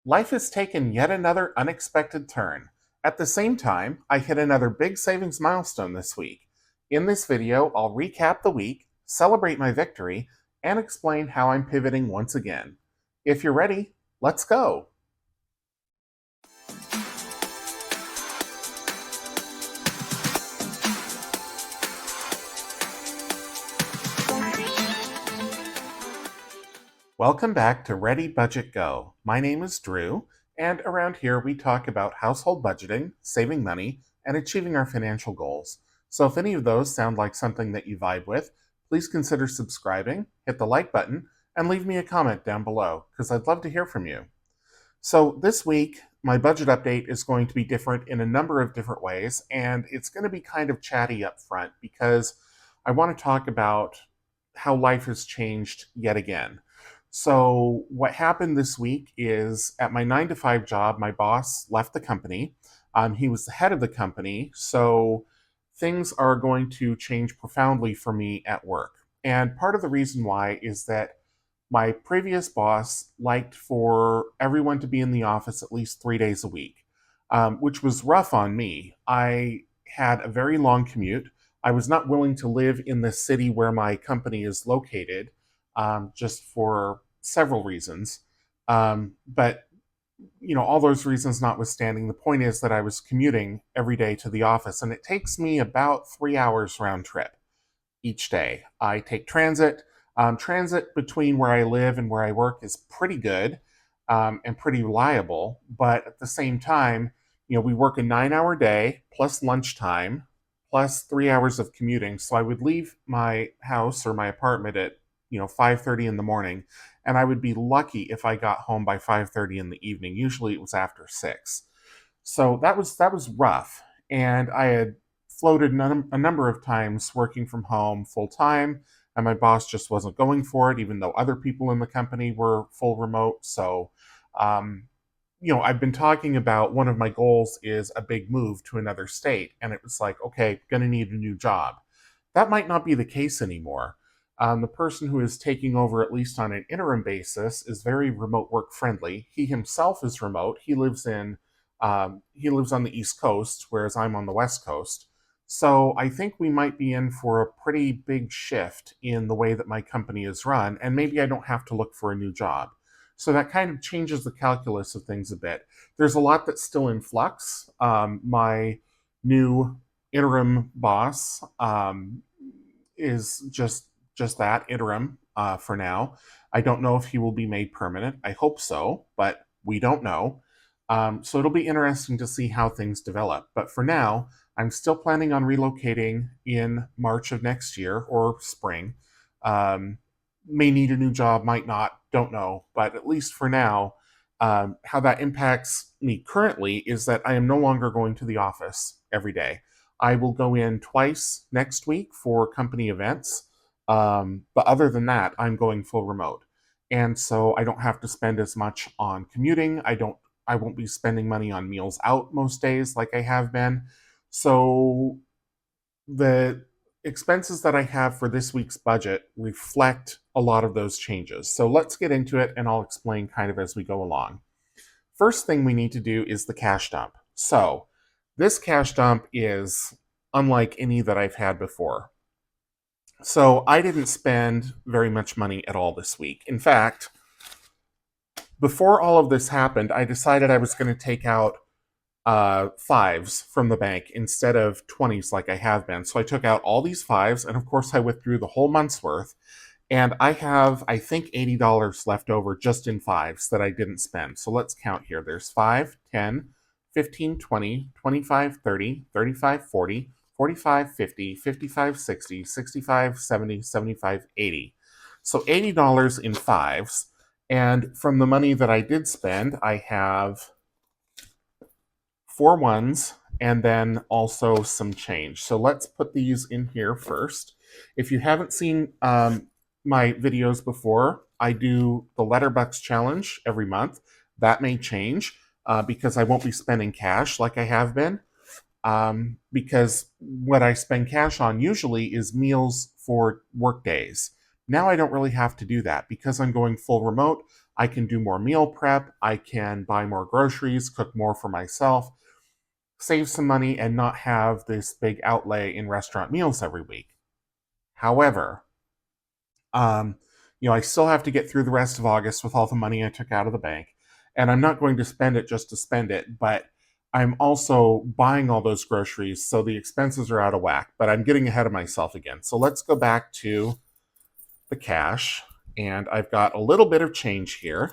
Life has taken yet another unexpected turn. At the same time, I hit another big savings milestone this week. In this video, I'll recap the week, celebrate my victory, and explain how I'm pivoting once again. If you're ready, let's go! Welcome back to Ready Budget Go. My name is Drew, and around here we talk about household budgeting, saving money, and achieving our financial goals. So if any of those sound like something that you vibe with, please consider subscribing, hit the like button, and leave me a comment down below, because I'd love to hear from you. So this week, my budget update is going to be different in a number of different ways, and it's going to be kind of chatty up front because I want to talk about how life has changed yet again. So what happened this week is at my 9 to 5 job, my boss left the company. He was the head of the company, so things are going to change profoundly for me at work. And part of the reason why is that my previous boss liked for everyone to be in the office at least 3 days a week, which was rough on me. I had a very long commute. I was not willing to live in the city where my company is located, just for several reasons. But all those reasons notwithstanding, the point is that I was commuting every day to the office, and it takes me about 3 hours round trip each day. I take transit. Transit between where I live and where I work is pretty good, and pretty reliable, but at the same time, we work a 9 hour day plus lunchtime plus 3 hours of commuting. So I would leave my house or my apartment at 5:30 in the morning, and I would be lucky if I got home by 5:30 in the evening. Usually it was after 6. So that was rough, and I had floated a number of times working from home full time, and my boss just wasn't going for it, even though other people in the company were full remote. So, um, I've been talking about one of my goals is a big move to another state, and it was like, okay, gonna need a new job. That might not be the case anymore. The person who is taking over, at least on an interim basis, is very remote work friendly. He himself is remote. He lives on the East Coast, whereas I'm on the West Coast. So I think we might be in for a pretty big shift in the way that my company is run, and maybe I don't have to look for a new job. So that kind of changes the calculus of things a bit. There's a lot that's still in flux. My new interim boss is just that, interim, for now. I don't know if he will be made permanent. I hope so, but we don't know. So it'll be interesting to see how things develop. But for now, I'm still planning on relocating in March of next year or spring. Um, may need a new job, might not, don't know. But at least for now, how that impacts me currently is that I am no longer going to the office every day. I will go in twice next week for company events. But other than that, I'm going full remote. And so I don't have to spend as much on commuting. I won't be spending money on meals out most days like I have been. So the expenses that I have for this week's budget reflect a lot of those changes. So let's get into it, and I'll explain kind of as we go along. First thing we need to do is the cash dump. So this cash dump is unlike any that I've had before. So I didn't spend very much money at all this week. In fact, before all of this happened, I decided I was going to take out fives from the bank instead of 20s like I have been. So I took out all these fives, and of course I withdrew the whole month's worth. And I have, I think, $80 left over just in fives that I didn't spend. So let's count here. There's 5, 10, 15, 20, 25, 30, 35, 40, 45, 50, 55, 60, 65, 70, 75, 80. So $80 in fives. And from the money that I did spend, I have 4 ones and then also some change. So let's put these in here first. If you haven't seen my videos before, I do the Letterbucks challenge every month. That may change because I won't be spending cash like I have been. Because what I spend cash on usually is meals for work days. Now I don't really have to do that because I'm going full remote. I can do more meal prep. I can buy more groceries, cook more for myself, save some money, and not have this big outlay in restaurant meals every week. However, um, I still have to get through the rest of August with all the money I took out of the bank. And I'm not going to spend it just to spend it, but I'm also buying all those groceries, so the expenses are out of whack, but I'm getting ahead of myself again. So let's go back to the cash, and I've got a little bit of change here.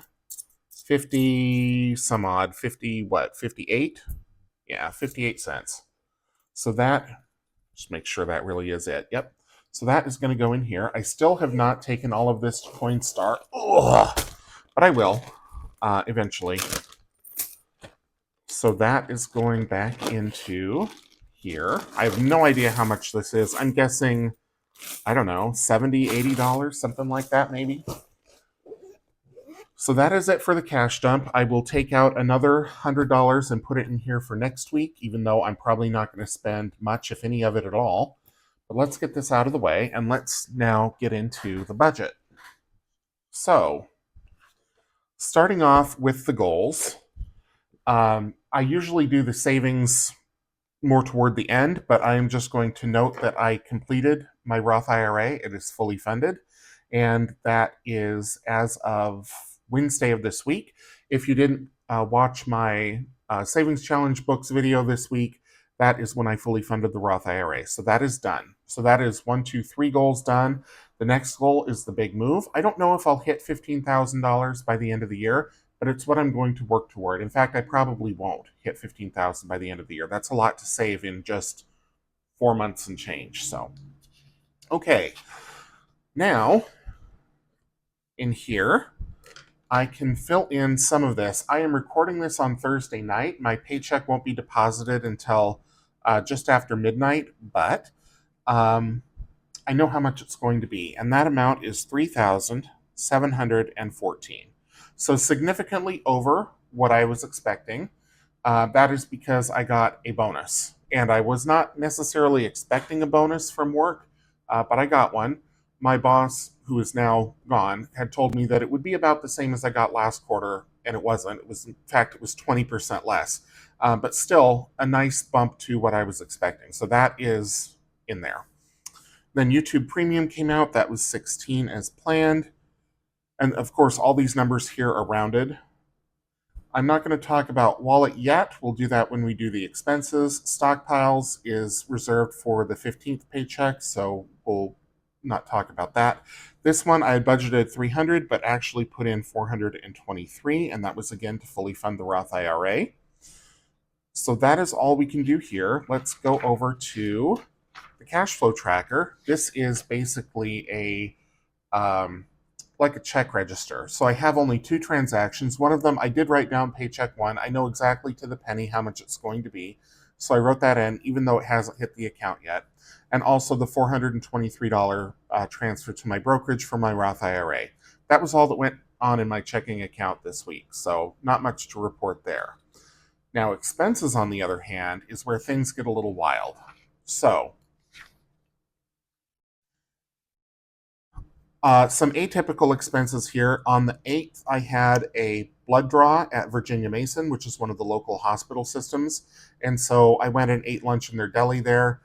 50 some odd, 50 what, 58? Yeah, 58 cents. So that, just make sure that really is it. Yep. So that is going to go in here. I still have not taken all of this to Coinstar, but I will eventually. So that is going back into here. I have no idea how much this is. I'm guessing, I don't know, $70, $80, something like that maybe. So that is it for the cash dump. I will take out another $100 and put it in here for next week, even though I'm probably not going to spend much, if any of it at all. But let's get this out of the way, and let's now get into the budget. So, starting off with the goals, I usually do the savings more toward the end, but I am just going to note that I completed my Roth IRA. It is fully funded, and that is as of Wednesday of this week. If you didn't watch my Savings Challenge books video this week, that is when I fully funded the Roth IRA. So that is done. So that is 1, 2, 3 goals done. The next goal is the big move. I don't know if I'll hit $15,000 by the end of the year, but it's what I'm going to work toward. In fact, I probably won't hit 15,000 by the end of the year. That's a lot to save in just 4 months and change. So, okay. Now, in here, I can fill in some of this. I am recording this on Thursday night. My paycheck won't be deposited until just after midnight, but I know how much it's going to be, and that amount is $3,714. So significantly over what I was expecting. That is because I got a bonus, and I was not necessarily expecting a bonus from work, but I got one. My boss, who is now gone, had told me that it would be about the same as I got last quarter, and it wasn't. It was, in fact, it was 20% less, but still a nice bump to what I was expecting. So that is in there. Then YouTube Premium came out. That was 16 as planned. And of course, all these numbers here are rounded. I'm not going to talk about wallet yet. We'll do that when we do the expenses. Stockpiles is reserved for the 15th paycheck, so we'll not talk about that. This one I had budgeted 300, but actually put in 423, and that was again to fully fund the Roth IRA. So that is all we can do here. Let's go over to the cash flow tracker. This is basically a like a check register. So I have only 2 transactions. One of them I did write down paycheck 1. I know exactly to the penny how much it's going to be. So I wrote that in, even though it hasn't hit the account yet. And also the $423 transfer to my brokerage for my Roth IRA. That was all that went on in my checking account this week. So not much to report there. Now expenses, on the other hand, is where things get a little wild. So some atypical expenses here. On the 8th, I had a blood draw at Virginia Mason, which is one of the local hospital systems. And so I went and ate lunch in their deli there.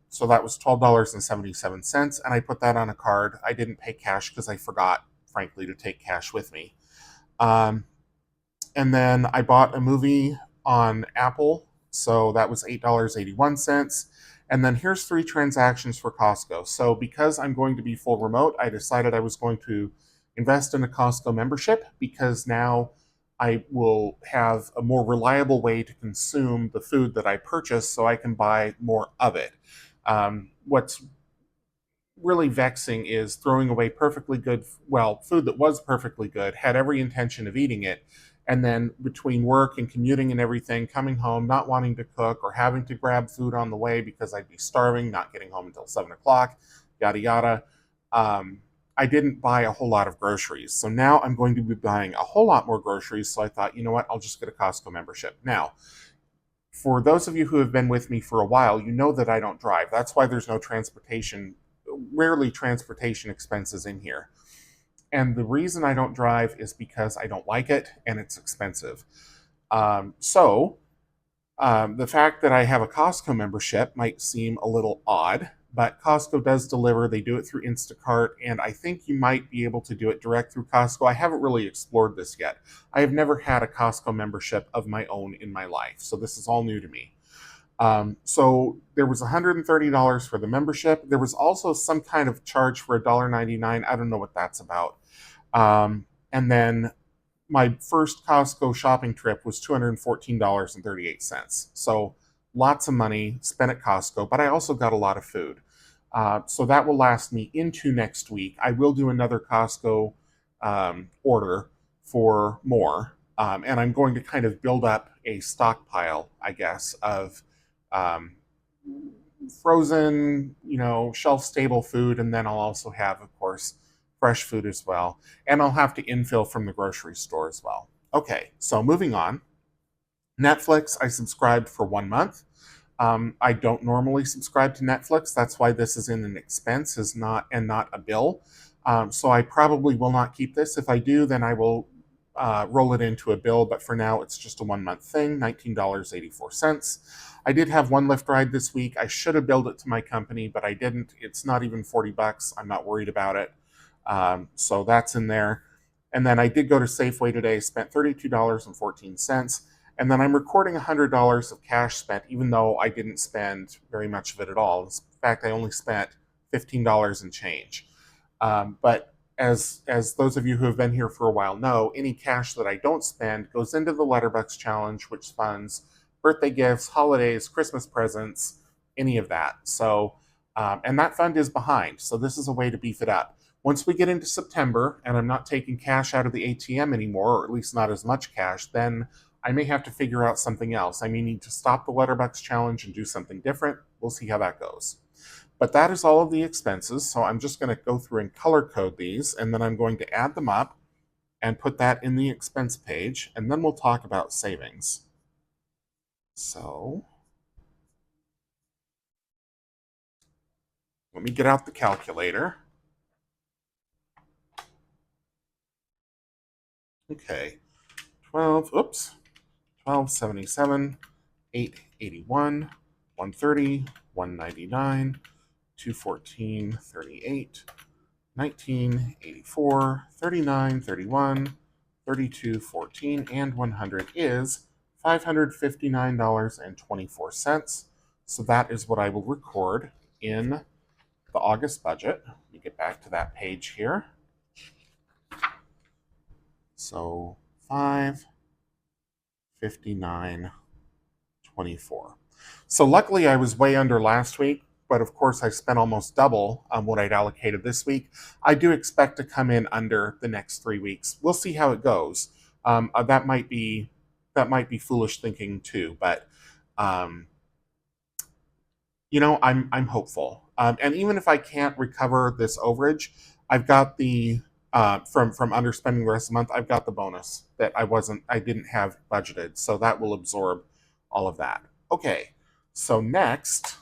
So that was $12.77. And I put that on a card. I didn't pay cash because I forgot, frankly, to take cash with me. And then I bought a movie on Apple. So that was $8.81. And then here's 3 transactions for Costco. So because I'm going to be full remote, I decided I was going to invest in a Costco membership because now I will have a more reliable way to consume the food that I purchase so I can buy more of it. What's really vexing is throwing away perfectly good, well, food that was perfectly good, had every intention of eating it, and then between work and commuting and everything, coming home, not wanting to cook or having to grab food on the way because I'd be starving, not getting home until 7 o'clock, yada, yada. I didn't buy a whole lot of groceries. So now I'm going to be buying a whole lot more groceries. So I thought, you know what, I'll just get a Costco membership. Now, for those of you who have been with me for a while, you know that I don't drive. That's why there's no transportation, rarely transportation expenses in here. And the reason I don't drive is because I don't like it and it's expensive. So the fact that I have a Costco membership might seem a little odd, but Costco does deliver. They do it through Instacart, and I think you might be able to do it direct through Costco. I haven't really explored this yet. I have never had a Costco membership of my own in my life, so this is all new to me. So there was $130 for the membership. There was also some kind of charge for $1.99. I don't know what that's about. And then my first Costco shopping trip was $214.38. So lots of money spent at Costco, but I also got a lot of food. So that will last me into next week. I will do another Costco order for more. And I'm going to kind of build up a stockpile, I guess, of um, frozen, shelf stable food. And then I'll also have, of course, fresh food as well. And I'll have to infill from the grocery store as well. Okay, so moving on. Netflix, I subscribed for 1 month. I don't normally subscribe to Netflix. That's why this is in an expense, is not and not a bill. So I probably will not keep this. If I do, then I will roll it into a bill. But for now, it's just a 1 month thing, $19.84. I did have one Lyft ride this week. I should have billed it to my company, but I didn't. It's not even $40. I'm not worried about it. So that's in there. And then I did go to Safeway today, spent $32.14. And then I'm recording $100 of cash spent, even though I didn't spend very much of it at all. In fact, I only spent $15 and change. But as those of you who have been here for a while know, any cash that I don't spend goes into the Letterbucks Challenge, which funds birthday gifts, holidays, Christmas presents, any of that. So, and that fund is behind. So this is a way to beef it up. Once we get into September and I'm not taking cash out of the ATM anymore, or at least not as much cash, then I may have to figure out something else. I may need to stop the Letterbucks Challenge and do something different. We'll see how that goes. But that is all of the expenses. So I'm just going to go through and color code these, and then I'm going to add them up and put that in the expense page, and then we'll talk about savings. So let me get out the calculator. Okay, 1277, 881, 130, 199, 214, 38, 1984, 39, 31, 32, 14, and 100 is $559.24. So that is what I will record in the August budget. Let me get back to that page here. So 559.24. So luckily I was way under last week, but of course I spent almost double what I'd allocated this week. I do expect to come in under the next 3 weeks. We'll see how it goes. That might be foolish thinking too, but I'm hopeful. And even if I can't recover this overage, I've got the from underspending the rest of the month. I've got the bonus that I didn't have budgeted, so that will absorb all of that. Okay, so next,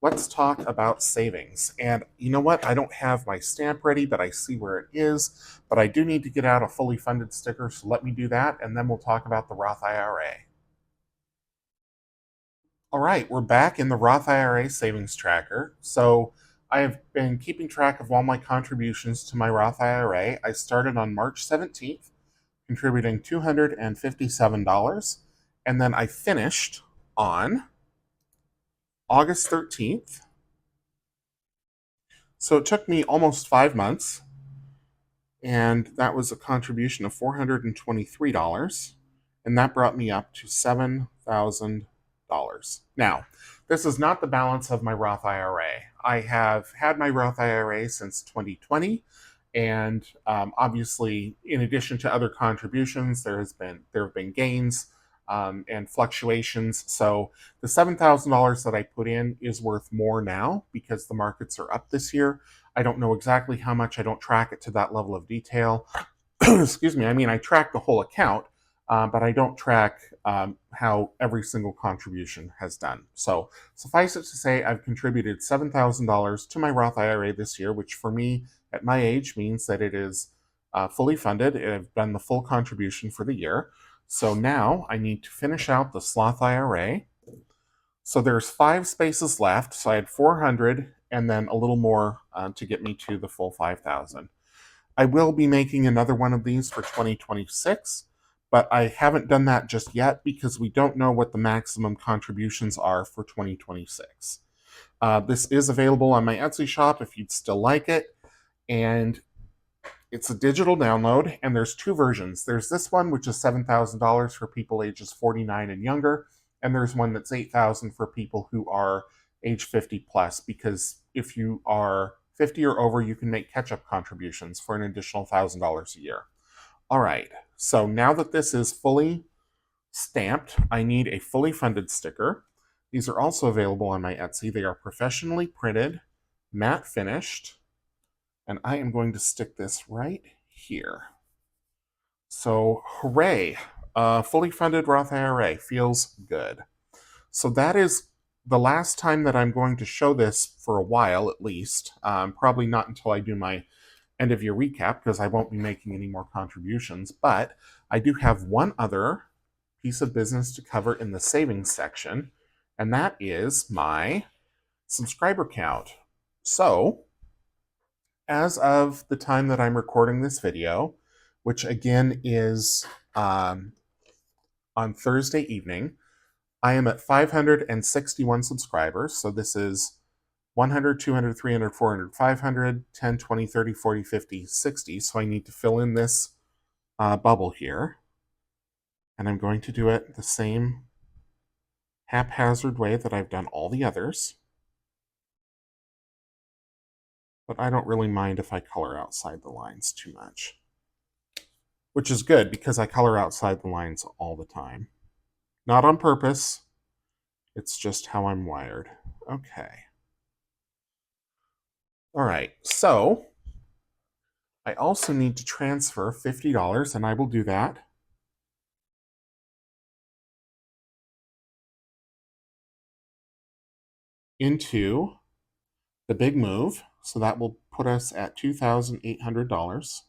let's talk about savings. And you know what? I don't have my stamp ready, but I see where it is. But I do need to get out a fully funded sticker, so let me do that, and then we'll talk about the Roth IRA. All right, we're back in the Roth IRA savings tracker. So I have been keeping track of all my contributions to my Roth IRA. I started on March 17th, contributing $257, and then I finished on August 13th. So it took me almost 5 months, and that was a contribution of $423, and that brought me up to $7,000. Now, this is not the balance of my Roth IRA. I have had my Roth IRA since 2020, and obviously, in addition to other contributions, there have been gains and fluctuations. So the $7,000 that I put in is worth more now because the markets are up this year. I don't know exactly how much. I don't track it to that level of detail. Excuse me. I mean, I track the whole account, but I don't track how every single contribution has done. So suffice it to say, I've contributed $7,000 to my Roth IRA this year, which for me at my age means that it is fully funded. I've done the full contribution for the year. So now I need to finish out the Sloth IRA. So there's 5 spaces left. So I had 400 and then a little more to get me to the full 5,000. I will be making another one of these for 2026, but I haven't done that just yet because we don't know what the maximum contributions are for 2026. This is available on my Etsy shop if you'd still like it, and it's a digital download, and there's 2 versions. There's this one, which is $7,000 for people ages 49 and younger, and there's one that's $8,000 for people who are age 50 plus, because if you are 50 or over, you can make catch-up contributions for an additional $1,000 a year. All right, so now that this is fully stamped, I need a fully funded sticker. These are also available on my Etsy. They are professionally printed, matte finished, and I am going to stick this right here. So, hooray! Fully funded Roth IRA feels good. So that is the last time that I'm going to show this for a while, at least. Probably not until I do my end of year recap, because I won't be making any more contributions. But I do have one other piece of business to cover in the savings section, and that is my subscriber count. So, as of the time that I'm recording this video, which again is on Thursday evening, I am at 561 subscribers. So this is 100, 200, 300, 400, 500, 10, 20, 30, 40, 50, 60. So I need to fill in this bubble here. And I'm going to do it the same haphazard way that I've done all the others. But I don't really mind if I color outside the lines too much. Which is good because I color outside the lines all the time. Not on purpose. It's just how I'm wired. Okay. All right, so I also need to transfer $50, and I will do that. Into the big move. So that will put us at $2,800.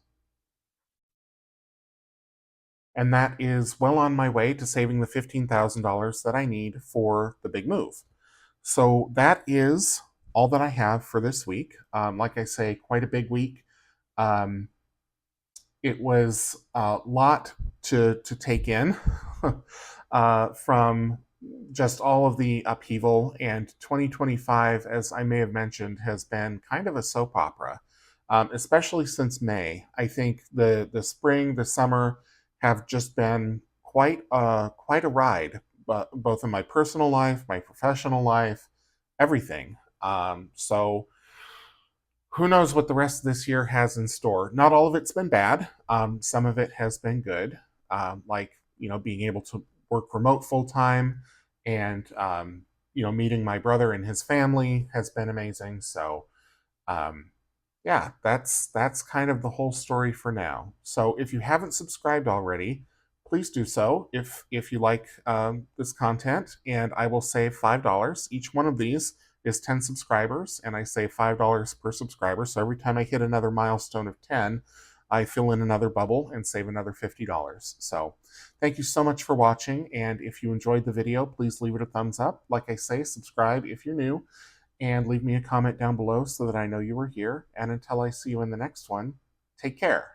And that is well on my way to saving the $15,000 that I need for the big move. So that is all that I have for this week. Like I say, quite a big week. It was a lot to take in from just all of the upheaval. And 2025, as I may have mentioned, has been kind of a soap opera, especially since May. I think the spring, the summer have just been quite a ride, both in my personal life, my professional life, everything. So who knows what the rest of this year has in store. Not all of it's been bad. Some of it has been good, like being able to work remote full time, and meeting my brother and his family has been amazing. So um, yeah, that's kind of the whole story for now. So if you haven't subscribed already, please do so if you like this content, and I will save $5. Each one of these is 10 subscribers, and I save $5 per subscriber. So every time I hit another milestone of 10, I fill in another bubble and save another $50. So thank you so much for watching, and if you enjoyed the video, please leave it a thumbs up. Like I say, subscribe if you're new, and leave me a comment down below so that I know you were here. And until I see you in the next one, take care.